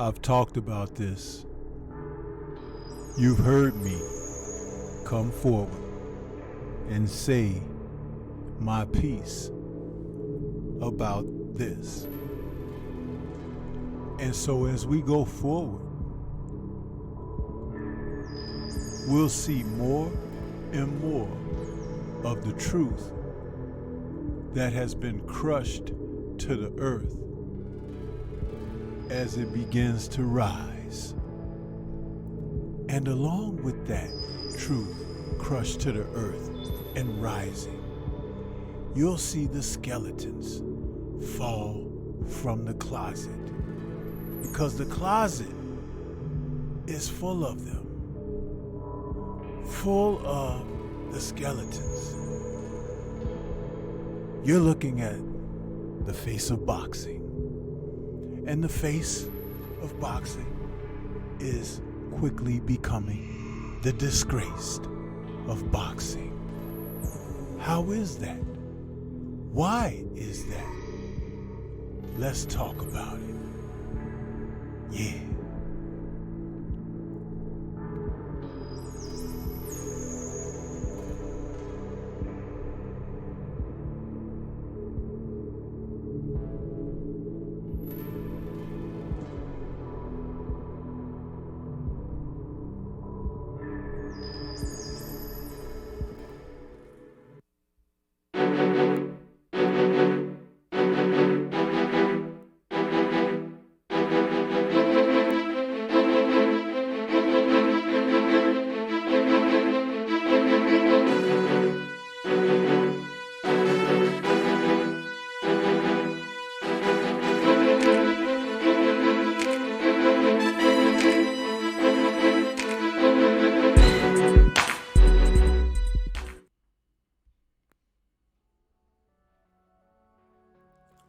I've talked about this. You've heard me come forward and say my piece about this. And so as we go forward, we'll see more and more of the truth that has been crushed to the earth as it begins to rise. And along with that truth crushed to the earth and rising, you'll see the skeletons fall from the closet, because the closet is full of them, full of the skeletons. You're looking at the face of boxing, and the face of boxing is quickly becoming the disgraced of boxing. How is that? Why is that? Let's talk about it. Yeah.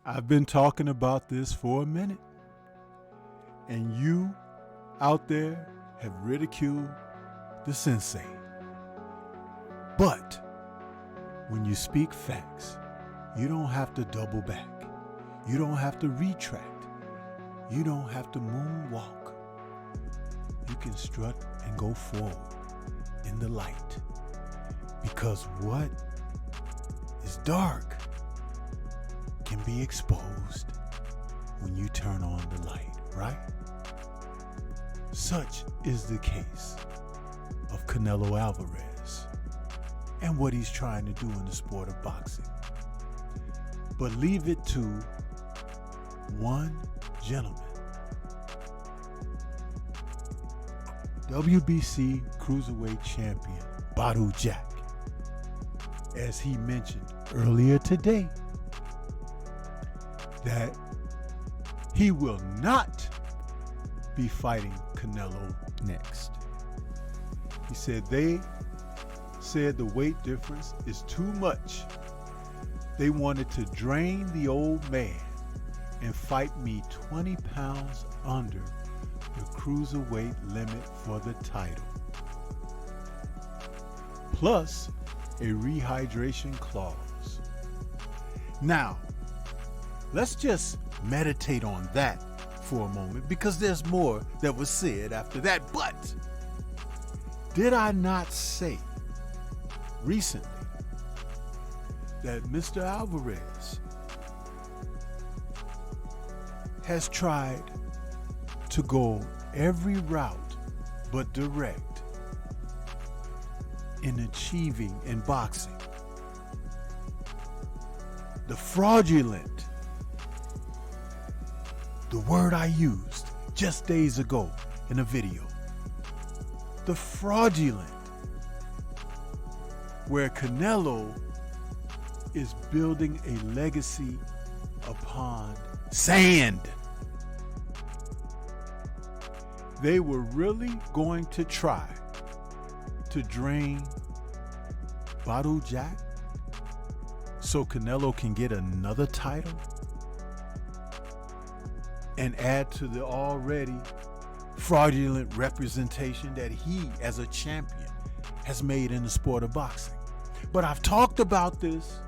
I've been talking about this for a minute, and you out there have ridiculed the sensei. But when you speak facts, you don't have to double back. You don't have to retract. You don't have to moonwalk. You can strut and go forward in the light, because what is dark can be exposed when you turn on the light, right? Such is the case of Canelo Alvarez and what he's trying to do in the sport of boxing. But leave it to one gentleman, WBC Cruiserweight Champion Badou Jack, as he mentioned earlier today, that he will not be fighting Canelo next. He said they said the weight difference is too much. They wanted to drain the old man and fight me 20 pounds under the cruiserweight limit for the title, plus a rehydration clause. Now, let's just meditate on that for a moment, because there's more that was said after that. But did I not say recently that Mr. Alvarez has tried to go every route but direct in achieving in boxing the fraudulent, the word I used just days ago in a video, the fraudulent, where Canelo is building a legacy upon sand. They were really going to try to drain Badou Jack so Canelo can get another title and add to the already fraudulent representation that he, as a champion, has made in the sport of boxing. But I've talked about this,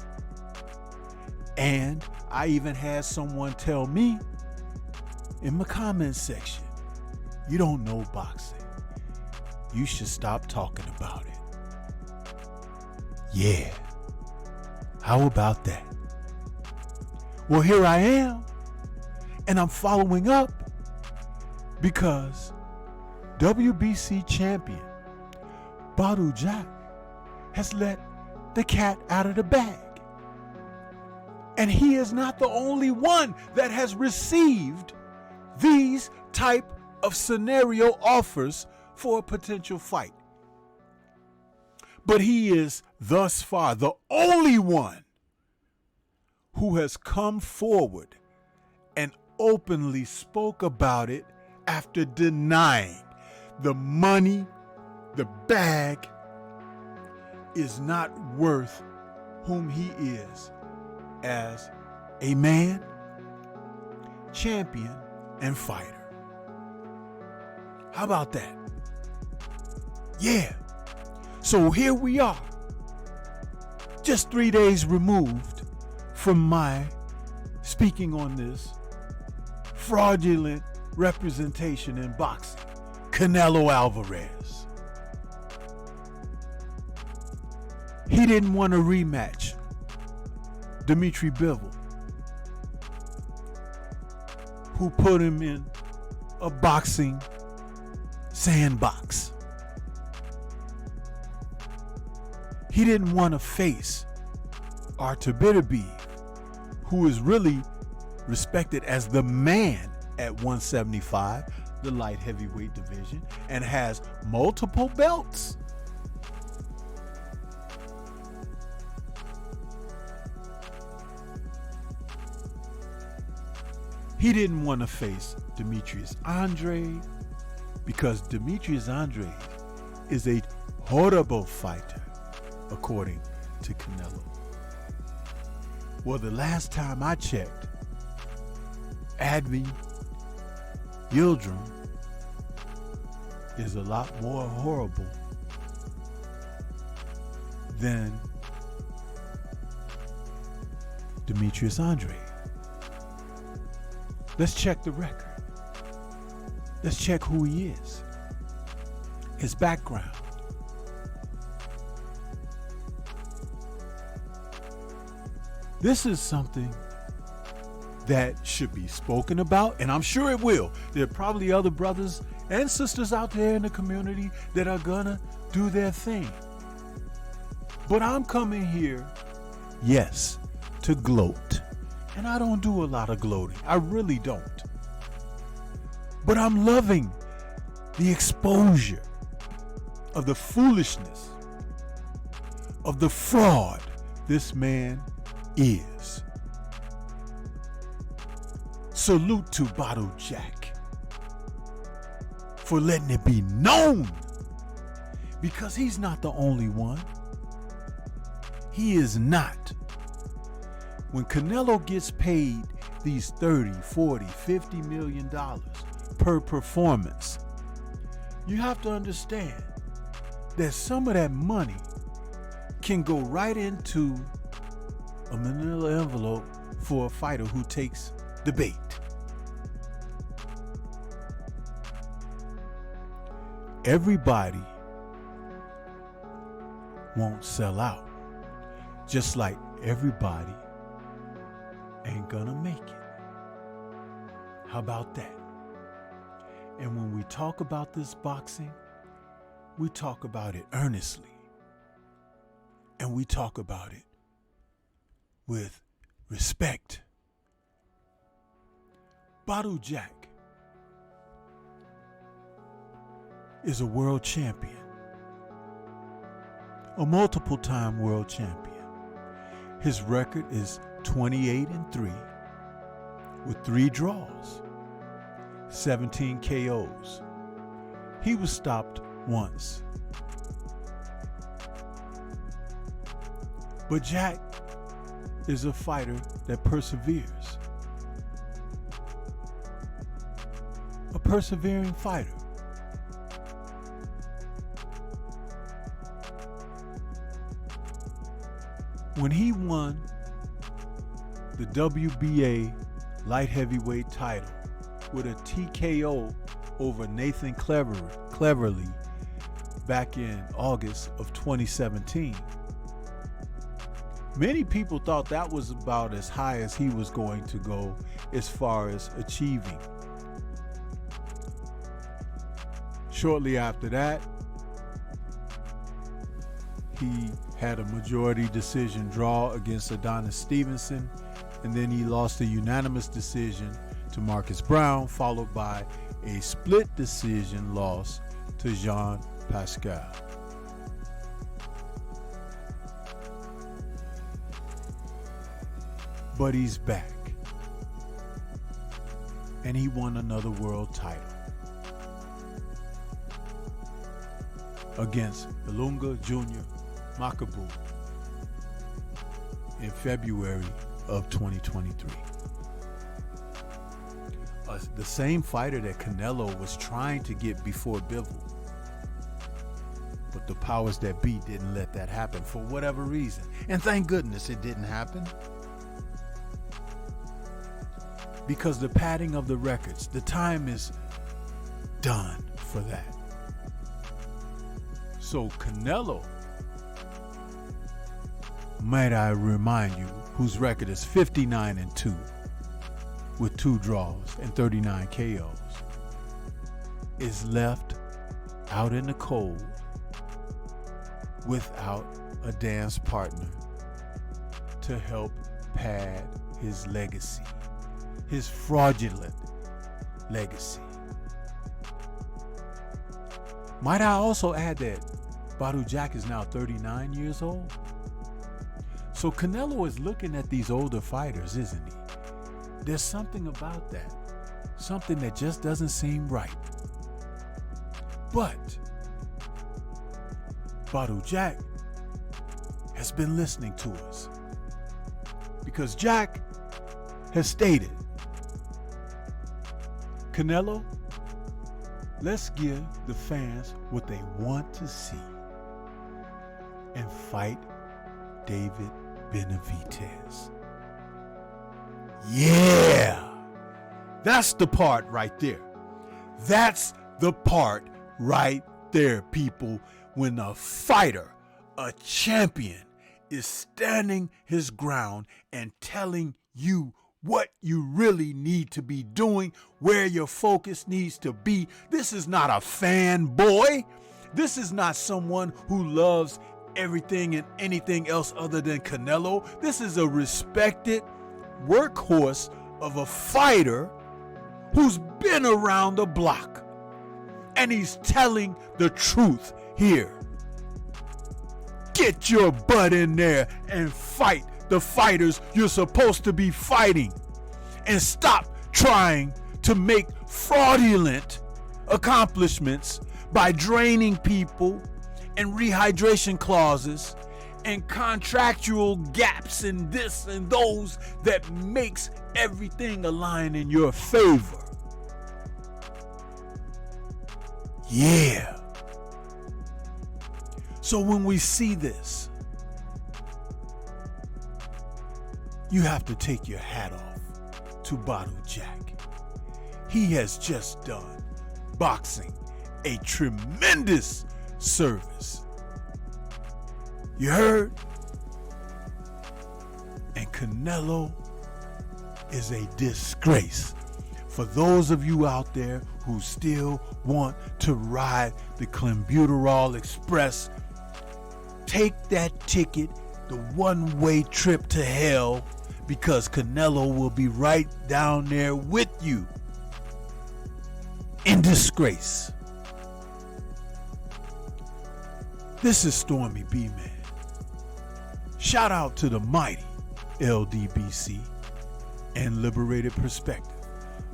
and I even had someone tell me in my comment section you don't know boxing, you should stop talking about it. Yeah. How about that? Well, here I am, and I'm following up because WBC champion Badou Jack has let the cat out of the bag. And he is not the only one that has received these type of scenario offers for a potential fight. But he is thus far the only one who has come forward and openly spoke about it after denying the money, the bag is not worth whom he is as a man, champion, and fighter. How about that? Yeah. So here we are, just 3 days removed from my speaking on this fraudulent representation in boxing, Canelo Alvarez. He didn't want a rematch, Dimitri Bivol, who put him in a boxing sandbox. He didn't want to face Artur Beterbiev, who is really respected as the man at 175, the light heavyweight division, and has multiple belts. He didn't want to face Demetrius Andrade because Demetrius Andrade is a horrible fighter, according to Canelo. Well, the last time I checked, Advi Yildirim is a lot more horrible than Demetrius Andrade. Let's check the record. Let's check who he is, his background. This is something that should be spoken about, and I'm sure it will. There are probably other brothers and sisters out there in the community that are gonna do their thing. But I'm coming here, yes, to gloat. And I don't do a lot of gloating. I really don't. But I'm loving the exposure of the foolishness, of the fraud this man is. Salute to Badou Jack for letting it be known, because he's not the only one. He is not. When Canelo gets paid these $30, $40, $50 million per performance, you have to understand that some of that money can go right into a manila envelope for a fighter who takes the bait. Everybody won't sell out, just like everybody ain't gonna make it. How about that? And when we talk about this boxing, we talk about it earnestly. And we talk about it with respect. Badou Jack is a world champion, a multiple-time world champion. His record is 28-3 with 3 draws, 17 KOs. He was stopped once. But Jack is a fighter that perseveres. A persevering fighter. When he won the WBA light heavyweight title with a TKO over Nathan Cleverly back in August of 2017. Many people thought that was about as high as he was going to go as far as achieving. Shortly after that, he had a majority decision draw against Adonis Stevenson, and then he lost a unanimous decision to Marcus Brown, followed by a split decision loss to Jean Pascal. But he's back, and he won another world title against Ilunga Jr. Makabu in February of 2023. The same fighter that Canelo was trying to get before Bivol. But the powers that be didn't let that happen for whatever reason. And thank goodness it didn't happen. Because the padding of the records, the time is done for that. So Canelo, might I remind you, whose record is 59-2 with 2 draws and 39 KOs, is left out in the cold without a dance partner to help pad his legacy, his fraudulent legacy. Might I also add that Badou Jack is now 39 years old? So Canelo is looking at these older fighters, isn't he? There's something about that. Something that just doesn't seem right. But Badou Jack has been listening to us. Because Jack has stated, Canelo, let's give the fans what they want to see and fight David Benavidez. Yeah, that's the part right there. That's the part right there, people. When a fighter, a champion, is standing his ground and telling you what you really need to be doing, where your focus needs to be. This is not a fanboy. This is not someone who loves everything and anything else other than Canelo. This is a respected workhorse of a fighter who's been around the block, and he's telling the truth here. Get your butt in there and fight the fighters you're supposed to be fighting, and stop trying to make fraudulent accomplishments by draining people and rehydration clauses and contractual gaps and this and those that makes everything align in your favor. Yeah. So when we see this, you have to take your hat off to Badou Jack. He has just done boxing a tremendous service. You heard? And Canelo is a disgrace. For those of you out there who still want to ride the Clenbuterol Express, take that ticket, the one-way trip to hell, because Canelo will be right down there with you in disgrace. This is Stormy B-Man. Shout out to the mighty LDBC and Liberated Perspective,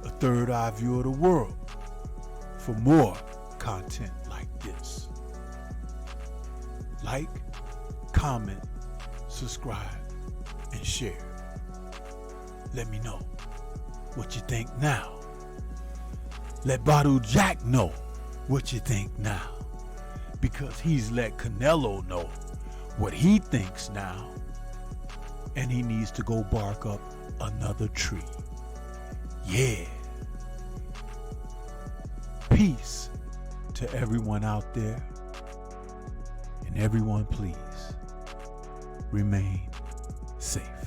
a third eye view of the world, for more content like this. Like, comment, subscribe, and share. Let me know what you think now. Let Badou Jack know what you think now, because he's let Canelo know what he thinks now, and he needs to go bark up another tree. Yeah. Peace. to everyone out there. And everyone, please remain safe.